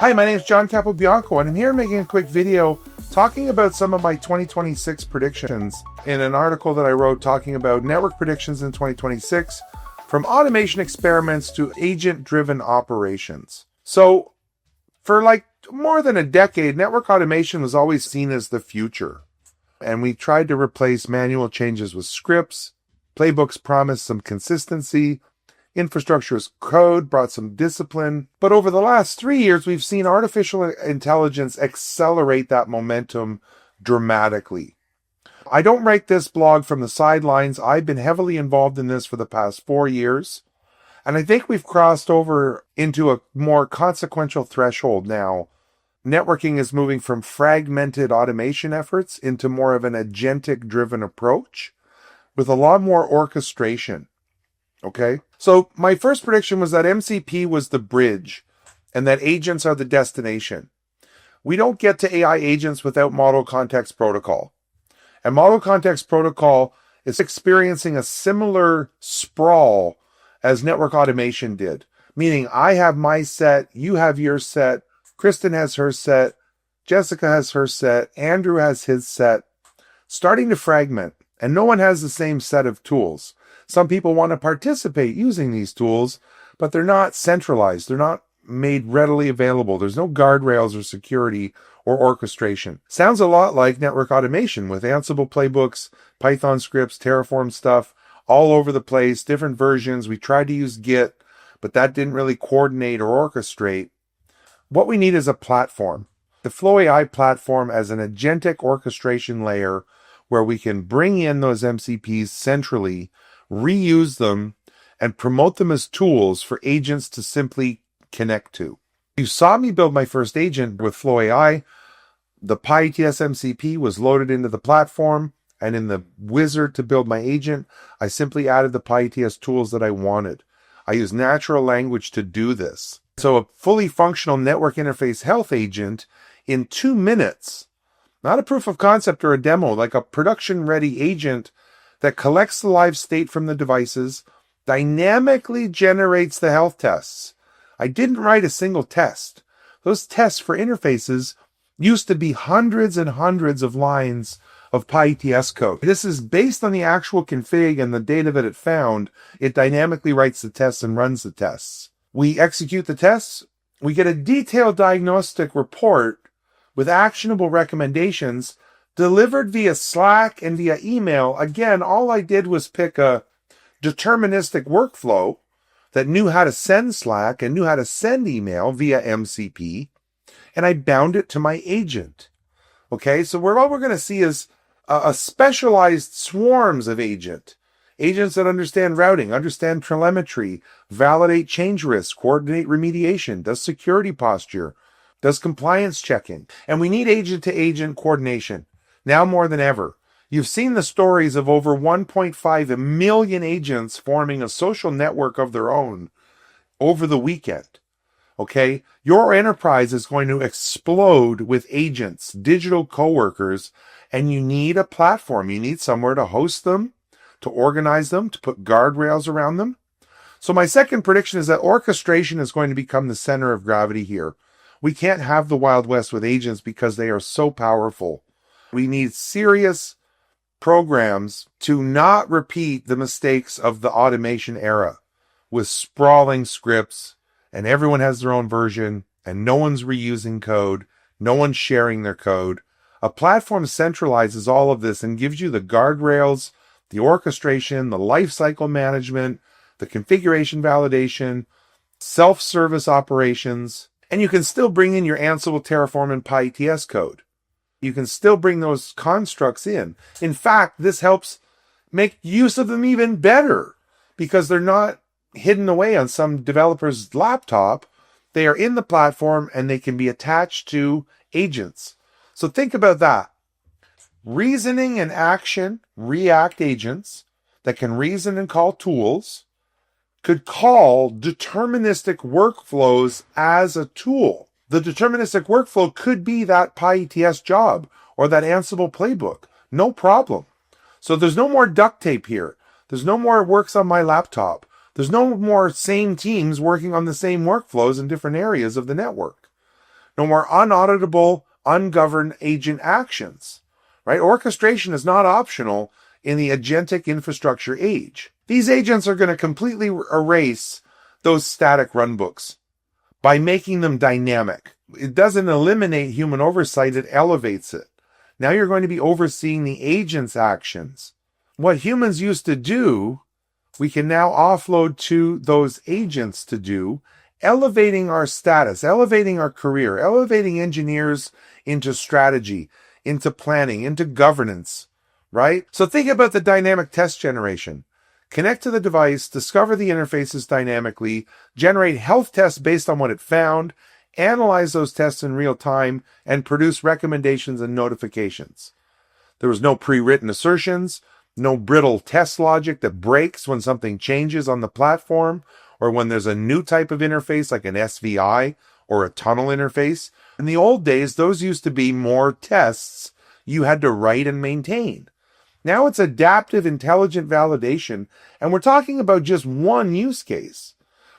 Hi, my name is John Capobianco, and I'm here making a quick video talking about some of my 2026 predictions in an article that I wrote talking about network predictions in 2026 from automation experiments to agent-driven operations. So, for like more than a decade, network automation was always seen as the future. And we tried to replace manual changes with scripts. Playbooks promised some consistency. Infrastructure as code brought some discipline. But over the last 3 years, we've seen artificial intelligence accelerate that momentum dramatically. I don't write this blog from the sidelines. I've been heavily involved in this for the past 4 years. And I think we've crossed over into a more consequential threshold now. Networking is moving from fragmented automation efforts into more of an agentic-driven approach with a lot more orchestration. Okay? So my first prediction was that MCP was the bridge and that agents are the destination. We don't get to AI agents without Model Context Protocol. And Model Context Protocol is experiencing a similar sprawl as network automation did. Meaning I have my set, you have your set, Kristen has her set, Jessica has her set, Andrew has his set, starting to fragment. And no one has the same set of tools. Some people want to participate using these tools, but they're not centralized. They're not made readily available. There's no guardrails or security or orchestration. Sounds a lot like network automation with Ansible playbooks, Python scripts, Terraform stuff all over the place, different versions. We tried to use Git, but that didn't really coordinate or orchestrate. What we need is a platform. The FlowAI platform as an agentic orchestration layer where we can bring in those MCPs centrally, reuse them, and promote them as tools for agents to simply connect to. You saw me build my first agent with FlowAI. The PyETS MCP was loaded into the platform, and in the wizard to build my agent, I simply added the PyETS tools that I wanted. I use natural language to do this. So a fully functional network interface health agent in 2 minutes, not a proof of concept or a demo, like a production-ready agent that collects the live state from the devices, dynamically generates the health tests. I didn't write a single test. Those tests for interfaces used to be hundreds and hundreds of lines of PyETS code. This is based on the actual config and the data that it found. It dynamically writes the tests and runs the tests. We execute the tests. We get a detailed diagnostic report with actionable recommendations delivered via Slack and via email. Again, all I did was pick a deterministic workflow that knew how to send Slack and knew how to send email via MCP, and I bound it to my agent. Okay, so all we're going to see is a specialized swarms of agents that understand routing, understand telemetry, validate change risk, coordinate remediation, does security posture, does compliance checking. And we need agent-to-agent coordination now more than ever. You've seen the stories of over 1.5 million agents forming a social network of their own over the weekend. Okay? Your enterprise is going to explode with agents, digital coworkers, and you need a platform. You need somewhere to host them, to organize them, to put guardrails around them. So my second prediction is that orchestration is going to become the center of gravity here. We can't have the Wild West with agents because they are so powerful. We need serious programs to not repeat the mistakes of the automation era with sprawling scripts and everyone has their own version and no one's reusing code, no one's sharing their code. A platform centralizes all of this and gives you the guardrails, the orchestration, the lifecycle management, the configuration validation, self-service operations, and you can still bring in your Ansible, Terraform, and PyETS code. You can still bring those constructs in. In fact, this helps make use of them even better because they're not hidden away on some developer's laptop. They are in the platform and they can be attached to agents. So think about that. Reasoning and action, React agents that can reason and call tools could call deterministic workflows as a tool. The deterministic workflow could be that PyETS job or that Ansible playbook. No problem. So there's no more duct tape here. There's no more works on my laptop. There's no more same teams working on the same workflows in different areas of the network. No more unauditable, ungoverned agent actions, right? Orchestration is not optional in the agentic infrastructure age. These agents are going to completely erase those static runbooks by making them dynamic. It doesn't eliminate human oversight, it elevates it. Now you're going to be overseeing the agent's actions. What humans used to do, we can now offload to those agents to do, elevating our status, elevating our career, elevating engineers into strategy, into planning, into governance, right? So think about the dynamic test generation. Connect to the device, discover the interfaces dynamically, generate health tests based on what it found, analyze those tests in real time, and produce recommendations and notifications. There was no pre-written assertions, no brittle test logic that breaks when something changes on the platform, or when there's a new type of interface like an SVI or a tunnel interface. In the old days, those used to be more tests you had to write and maintain. Now it's adaptive, intelligent validation, and we're talking about just one use case,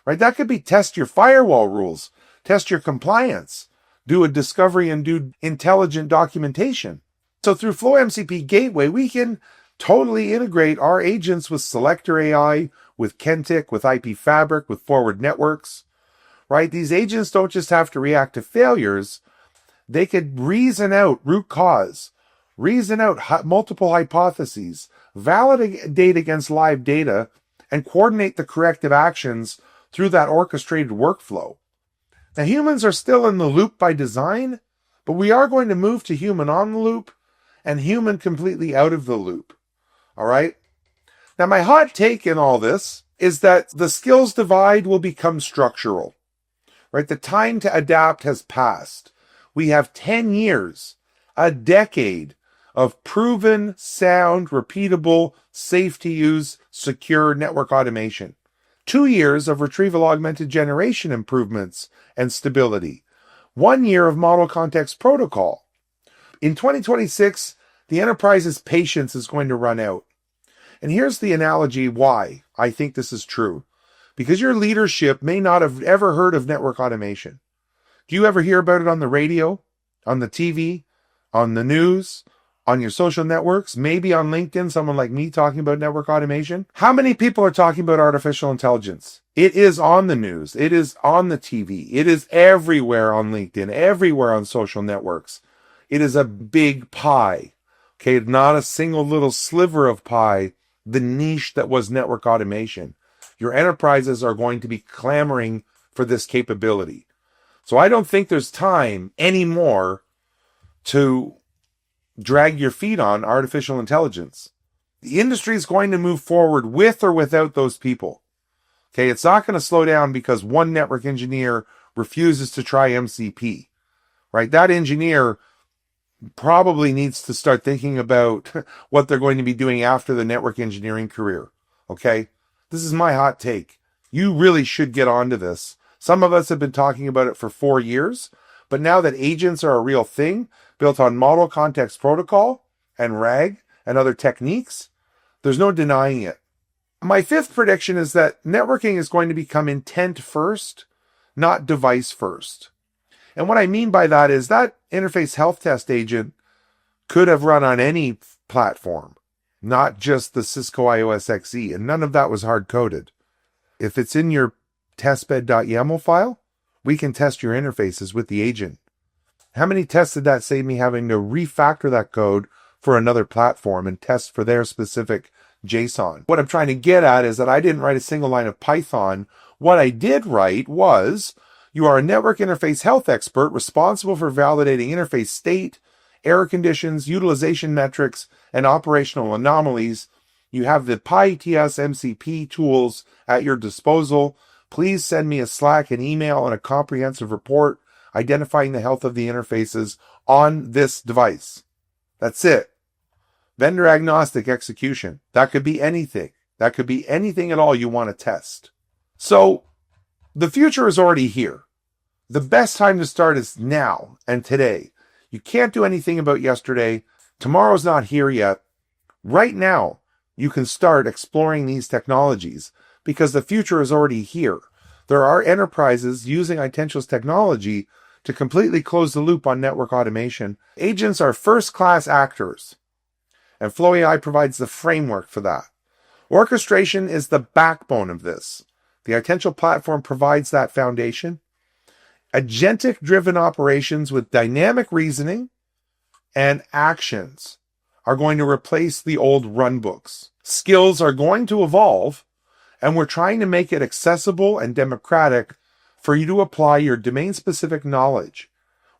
right? That could be test your firewall rules, test your compliance, do a discovery and do intelligent documentation. So through FlowMCP Gateway, we can totally integrate our agents with Selector AI, with Kentic, with IP Fabric, with Forward Networks, right? These agents don't just have to react to failures. They could reason out root cause, reason out multiple hypotheses, validate against live data, and coordinate the corrective actions through that orchestrated workflow. Now, humans are still in the loop by design, but we are going to move to human on the loop and human completely out of the loop. All right? Now, my hot take in all this is that the skills divide will become structural, right? The time to adapt has passed. We have 10 years, a decade of proven, sound, repeatable, safe to use, secure network automation. 2 years of retrieval augmented generation improvements and stability. 1 year of model context protocol. In 2026, the enterprise's patience is going to run out. And here's the analogy why I think this is true. Because your leadership may not have ever heard of network automation. Do you ever hear about it on the radio, on the TV, on the news, on your social networks, maybe on LinkedIn, someone like me talking about network automation? How many people are talking about artificial intelligence? It is on the news. It is on the TV. It is everywhere on LinkedIn, everywhere on social networks. It is a big pie. Okay, not a single little sliver of pie, the niche that was network automation. Your enterprises are going to be clamoring for this capability. So I don't think there's time anymore to drag your feet on artificial intelligence. The industry is going to move forward with or without those people. Okay, it's not going to slow down because one network engineer refuses to try MCP, right? That engineer probably needs to start thinking about what they're going to be doing after the network engineering career. Okay, this is my hot take. You really should get onto this. Some of us have been talking about it for 4 years, but now that agents are a real thing, built on model context protocol and RAG and other techniques, there's no denying it. My fifth prediction is that networking is going to become intent first, not device first. And what I mean by that is that interface health test agent could have run on any platform, not just the Cisco IOS XE, and none of that was hard-coded. If it's in your testbed.yaml file, we can test your interfaces with the agent. How many tests did that save me having to refactor that code for another platform and test for their specific JSON? What I'm trying to get at is that I didn't write a single line of Python. What I did write was, you are a network interface health expert responsible for validating interface state, error conditions, utilization metrics, and operational anomalies. You have the PyETS MCP tools at your disposal. Please send me a Slack, an email, and a comprehensive report identifying the health of the interfaces on this device. That's it. Vendor agnostic execution. That could be anything. That could be anything at all you want to test. So the future is already here. The best time to start is now and today. You can't do anything about yesterday. Tomorrow's not here yet. Right now, you can start exploring these technologies because the future is already here. There are enterprises using Itential's technology to completely close the loop on network automation. Agents are first-class actors, and FlowAI provides the framework for that. Orchestration is the backbone of this. The Itential Platform provides that foundation. Agentic-driven operations with dynamic reasoning and actions are going to replace the old runbooks. Skills are going to evolve, and we're trying to make it accessible and democratic for you to apply your domain-specific knowledge.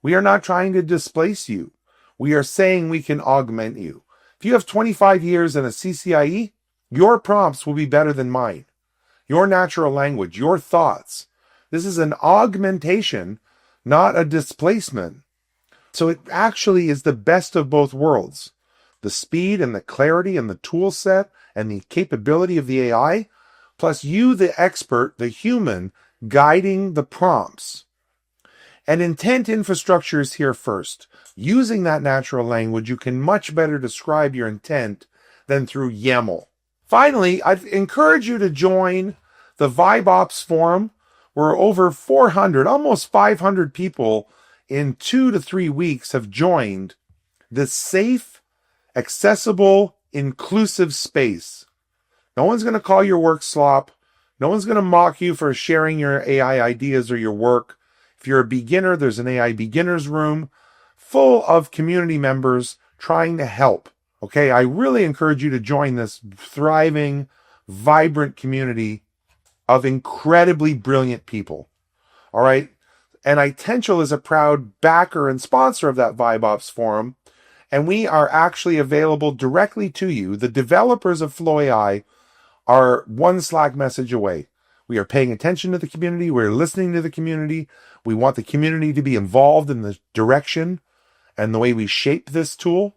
We are not trying to displace you. We are saying we can augment you. If you have 25 years in a CCIE, your prompts will be better than mine. Your natural language, your thoughts. This is an augmentation, not a displacement. So it actually is the best of both worlds. The speed and the clarity and the tool set and the capability of the AI, plus you, the expert, the human, guiding the prompts. And intent infrastructure is here first. Using that natural language, you can much better describe your intent than through YAML. Finally, I'd encourage you to join the VibeOps forum, where over 400, almost 500 people in 2 to 3 weeks have joined this safe, accessible, inclusive space. No one's going to call your work slop. No one's going to mock you for sharing your AI ideas or your work. If you're a beginner, there's an AI beginners room full of community members trying to help. Okay, I really encourage you to join this thriving, vibrant community of incredibly brilliant people. All right, and Itential is a proud backer and sponsor of that VibeOps forum, and we are actually available directly to you. The developers of FlowAI are one Slack message away. We are paying attention to the community. We're listening to the community. We want the community to be involved in the direction and the way we shape this tool.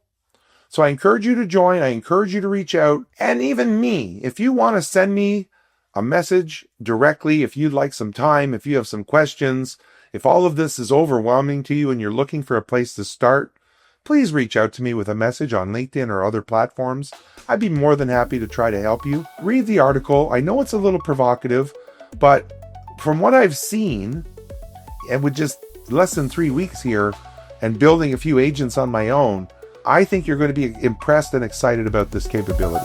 So I encourage you to join. I encourage you to reach out. And even me, if you want to send me a message directly, if you'd like some time, if you have some questions, if all of this is overwhelming to you and you're looking for a place to start, please reach out to me with a message on LinkedIn or other platforms. I'd be more than happy to try to help you. Read the article. I know it's a little provocative, but from what I've seen, and with just less than 3 weeks here and building a few agents on my own, I think you're going to be impressed and excited about this capability.